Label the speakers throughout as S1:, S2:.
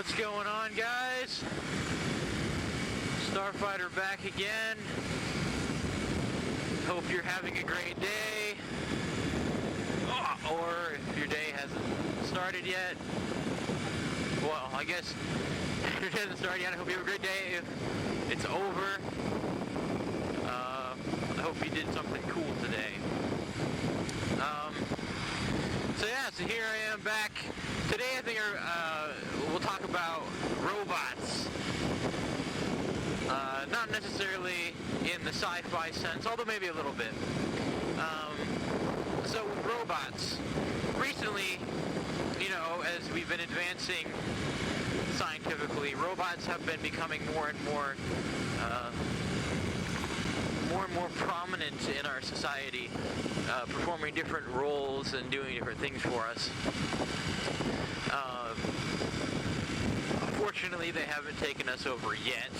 S1: What's going on, guys? Starfighter back again. Hope you're having a great day. Or if your day hasn't started yet. Well, I guess if it hasn't started yet, I hope you have a great day. If it's over, I hope you did something cool today. So here I am back. Today I think we'll talk about robots. Not necessarily in the sci-fi sense, although maybe a little bit. So with robots, recently, as we've been advancing scientifically, robots have been becoming more and more prominent in our society, performing different roles and doing different things for us. Fortunately, they haven't taken us over yet.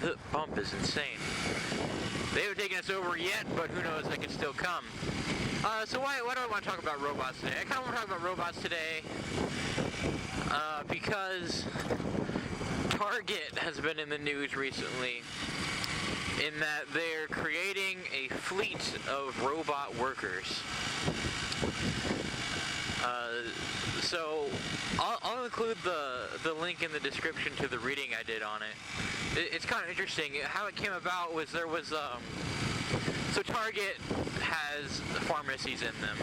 S1: The bump is insane. They haven't taken us over yet, but who knows, they can still come. So why do I want to talk about robots today? I kind of want to talk about robots today because Target has been in the news recently in that they're creating a fleet of robot workers. So I'll include the link in the description to the reading I did on it. It's kind of interesting. How it came about was there was so Target has pharmacies in them,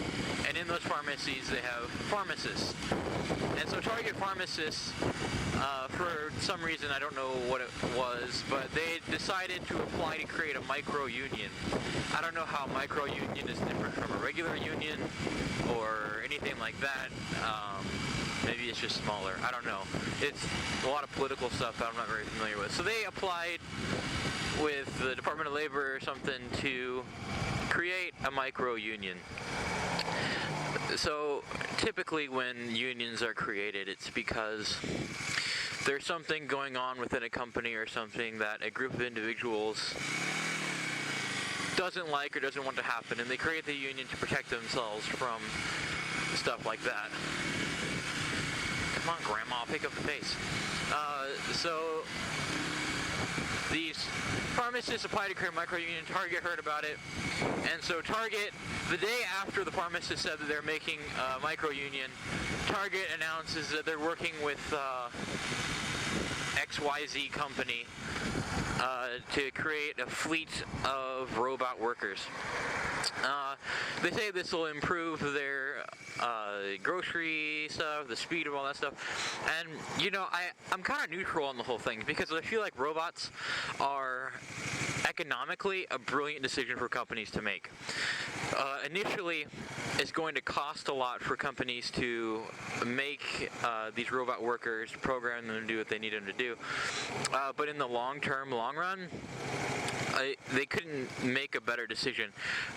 S1: and in those pharmacies they have pharmacists. And so Target pharmacists, for some reason, I don't know what it was, but they decided to apply to create a micro-union. I don't know how micro-union is different from a regular union or anything like that. Maybe it's just smaller. I don't know. It's a lot of political stuff that I'm not very familiar with. So they applied with the Department of Labor or something to create a micro-union. So typically when unions are created, it's because there's something going on within a company or something that a group of individuals doesn't like or doesn't want to happen, and they create the union to protect themselves from stuff like that. Come on, Grandma, pick up the pace. So these pharmacists applied to create a micro-union. Target heard about it, and so Target, the day after the pharmacists said that they're making a micro-union, Target announces that they're working with XYZ company to create a fleet of robot workers. They say this will improve their grocery stuff, the speed of all that stuff, and I'm kind of neutral on the whole thing because I feel like robots are economically a brilliant decision for companies to make. Initially, it's going to cost a lot for companies to make these robot workers, program them to do what they need them to do, but in the long run, they couldn't make a better decision.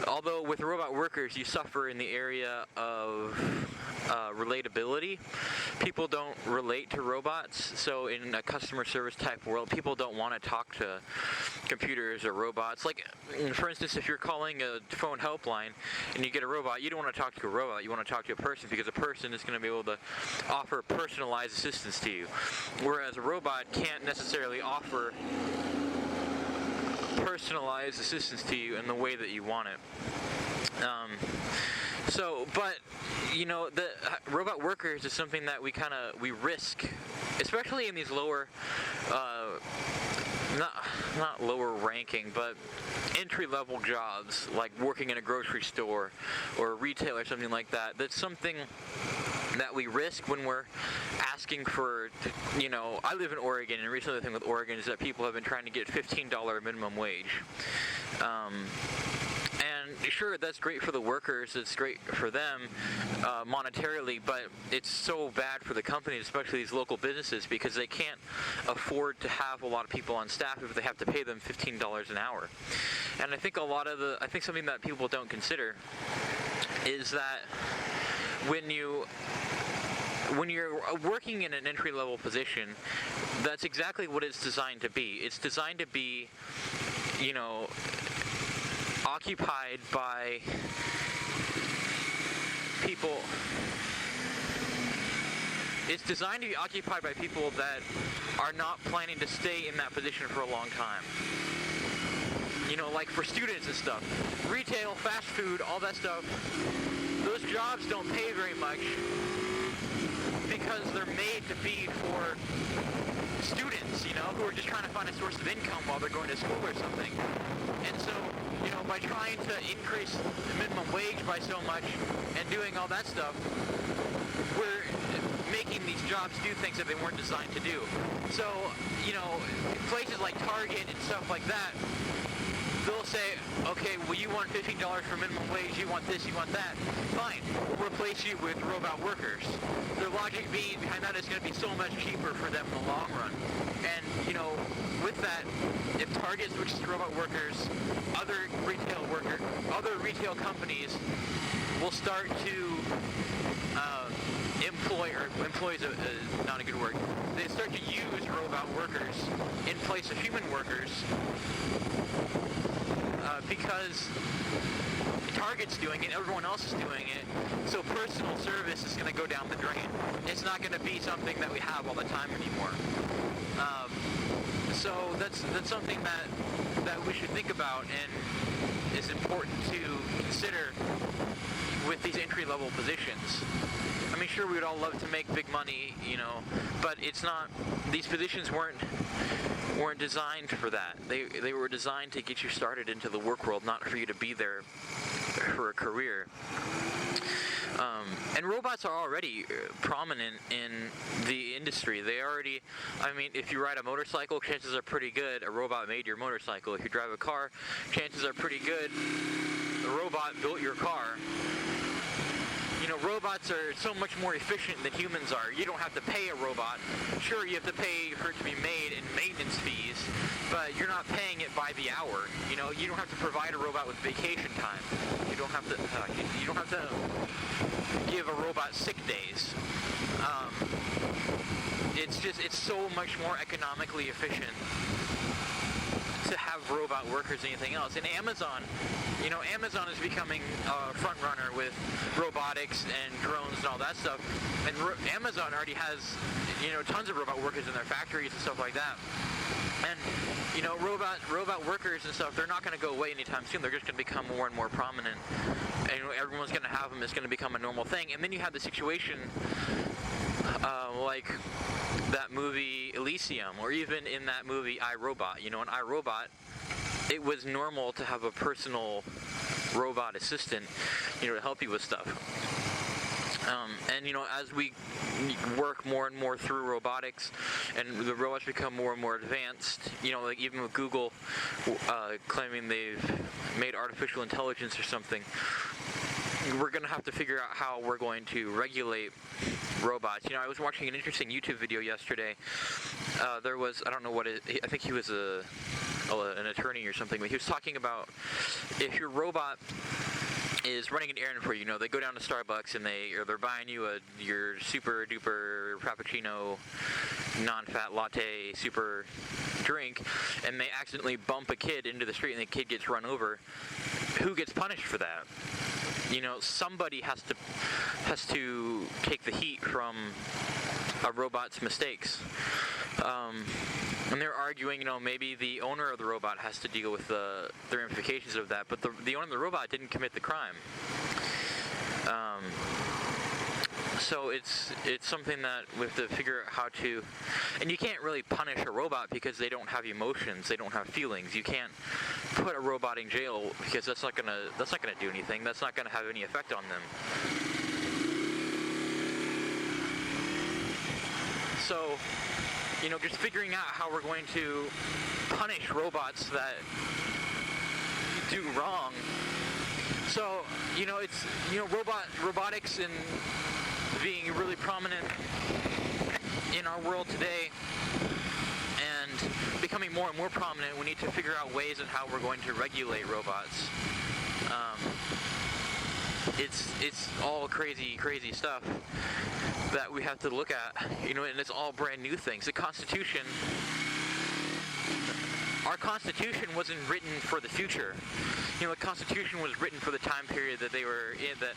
S1: Although with robot workers, you suffer in the area of relatability. People don't relate to robots, so in a customer service type world, people don't want to talk to computers or robots. Like, for instance, if you're calling a phone helpline and you get a robot, you don't want to talk to a robot, you want to talk to a person, because a person is going to be able to offer personalized assistance to you, whereas a robot can't necessarily offer personalized assistance to you in the way that you want it. But the robot workers is something that we risk, especially in these lower, not lower ranking, but entry-level jobs, like working in a grocery store or retail or something like that. That's something that we risk when we're asking for, I live in Oregon, and recently the thing with Oregon is that people have been trying to get $15 minimum wage. And sure, that's great for the workers, it's great for them monetarily, but it's so bad for the companies, especially these local businesses, because they can't afford to have a lot of people on staff if they have to pay them $15 an hour. And I think something that people don't consider is that when you're working in an entry-level position, that's exactly what it's designed to be. It's designed to be, occupied by people. It's designed to be occupied by people that are not planning to stay in that position for a long time. You know, like for students and stuff. Retail, fast food, all that stuff. Those jobs don't pay very much because they're made to be for students, you know, who are just trying to find a source of income while they're going to school or something. And so, you know, by trying to increase the minimum wage by so much and doing all that stuff, we're making these jobs do things that they weren't designed to do. So, you know, places like Target and stuff like that, they'll say, okay, well, you want $15 for minimum wage, you want this, you want that. Fine, we'll replace you with robot workers. Their logic being behind that is going to be so much cheaper for them in the long run. And, you know, with that, if Target switches to robot workers, other retail companies will start to employees is not a good word. They start to use robot workers in place of human workers because Target's doing it, everyone else is doing it, so personal service is going to go down the drain. It's not going to be something that we have all the time anymore. So that's something that we should think about and is important to consider with these entry-level positions. I mean, sure, we would all love to make big money, you know, but it's not. These positions weren't designed for that. They were designed to get you started into the work world, not for you to be there for a career. And robots are already prominent in the industry. They already, I mean, if you ride a motorcycle, chances are pretty good a robot made your motorcycle. If you drive a car, chances are pretty good a robot built your car. You know, robots are so much more efficient than humans are. You don't have to pay a robot. Sure, you have to pay for it to be made in maintenance fees, but you're not paying it by the hour. You know, you don't have to provide a robot with vacation time. You don't have to give a robot sick days. It's so much more economically efficient to have robot workers than anything else. And Amazon, you know, Amazon is becoming a front runner with robotics and drones and all that stuff. And Amazon already has, you know, tons of robot workers in their factories and stuff like that. And, you know, robot workers and stuff, they're not going to go away anytime soon. They're just going to become more and more prominent. And everyone's going to have them. It's going to become a normal thing. And then you have the situation like that movie Elysium, or even in that movie I, Robot. You know, in I, Robot, it was normal to have a personal robot assistant, you know, to help you with stuff. And, you know, as we work more and more through robotics and the robots become more and more advanced, you know, like even with Google claiming they've made artificial intelligence or something, we're going to have to figure out how we're going to regulate robots. You know, I was watching an interesting YouTube video yesterday. There was, I don't know what it, I think he was an attorney or something, but he was talking about if your robot is running an errand for you. You know, they go down to Starbucks and they're buying you your super duper frappuccino non-fat latte super drink, and they accidentally bump a kid into the street and the kid gets run over. Who gets punished for that? You know, somebody has to take the heat from a robot's mistakes. And they're arguing, you know, maybe the owner of the robot has to deal with the ramifications of that, but the owner of the robot didn't commit the crime. So it's something that we have to figure out how to, and you can't really punish a robot because they don't have emotions, they don't have feelings. You can't put a robot in jail because that's not gonna do anything. That's not gonna have any effect on them. So, you know, just figuring out how we're going to punish robots that do wrong. So, you know, it's, you know, robotics and being really prominent in our world today and becoming more and more prominent. We need to figure out ways on how we're going to regulate robots. It's all crazy stuff that we have to look at, you know, and it's all brand new things. The Constitution our Constitution wasn't written for the future. You know, the Constitution was written for the time period that they were in, that,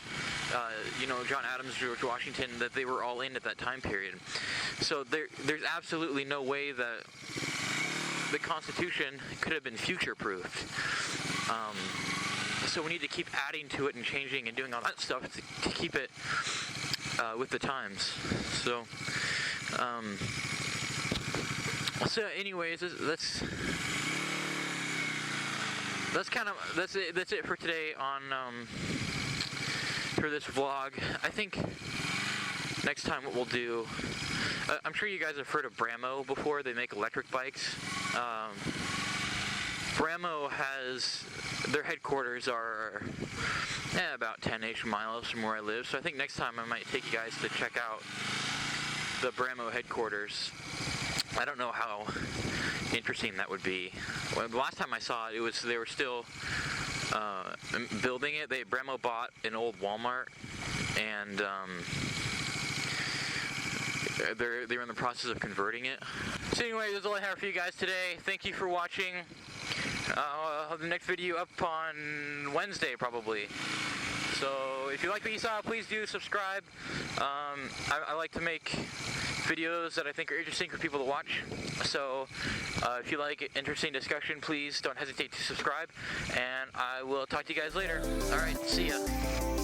S1: you know, John Adams, George Washington, that they were all in at that time period. So there's absolutely no way that the Constitution could have been future-proofed. So we need to keep adding to it and changing and doing all that stuff to keep it with the times. So, anyways, that's it for today on for this vlog. I think next time what we'll do, I'm sure you guys have heard of Bramo before. They make electric bikes. Bramo has, their headquarters are about 10-ish miles from where I live, so I think next time I might take you guys to check out the Bramo headquarters. I don't know how interesting that would be. Well, the last time I saw it, they were still building it. Bramo bought an old Walmart, and they're in the process of converting it. So anyway, that's all I have for you guys today. Thank you for watching. I'll have the next video up on Wednesday probably. So if you like what you saw, please do subscribe. I like to make videos that I think are interesting for people to watch. So if you like interesting discussion, please don't hesitate to subscribe. And I will talk to you guys later. Alright, see ya.